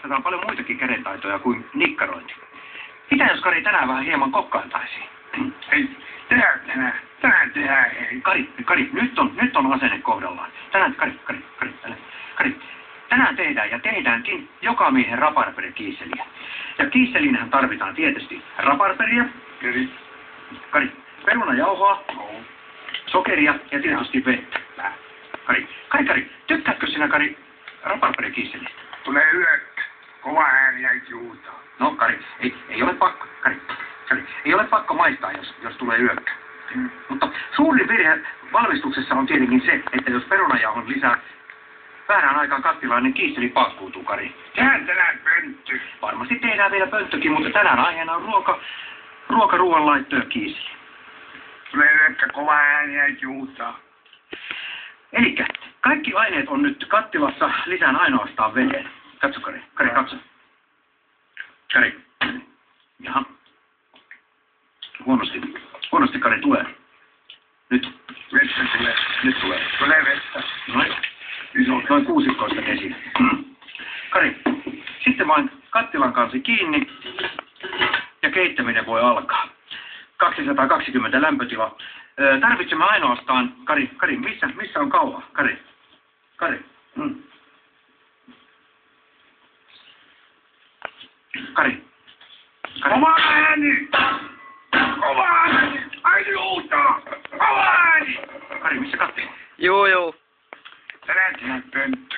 harrastetaan paljon muitakin kädentaitoja kuin nikkarointi. Mitä jos Kari tänään vähän hieman kokkailtaisiin? Ei, tänään ei. Kari, nyt on asenne kohdallaan. Kari, tänään tehdäänkin joka miehen raparperikiisseliä. Ja kiisseliinhän tarvitaan tietysti raparperia. Kari, perunajauhoa, sokeria ja tietysti vettä. Kari, tykkäätkö sinä, Kari, raparperikiisselistä? Tulee yökkä. Kova ääni äiti huutaa. No, Kari, ei ole pakko, Kari, ei ole pakko maistaa, jos tulee yökkä. Mutta suurin virhe valmistuksessa on tietenkin se, että jos perunajauhon lisää väärään aikaan kattilaan, niin kiisseli pakkuutuu, Kari. Tehdään tänään pönttö. Varmasti tehdään vielä pönttökin, mutta tänään aiheena on ruoanlaitto ja kiisseli. Tulee yökkä. Kova ääni äiti huutaa. Elikkä kaikki aineet on nyt kattilassa, lisään ainoastaan veden. Katso, Kari, katso. Kari. Jaha. Huonosti, Kari, tulee. Nyt. Vettä tulee. Nyt tulee. Tulee vettä. Noin 16 desiä. Kari, sitten vain kattilan kansi kiinni ja keittäminen voi alkaa. 220 lämpötila. Tarvitsemme ainoastaan, Kari, missä on kauha? Kari. Kari. Kova ääni! Kova ääni! Äiti huutaa! Kova ääni! Kari, missä kattila? Joo. Tänään pönttö.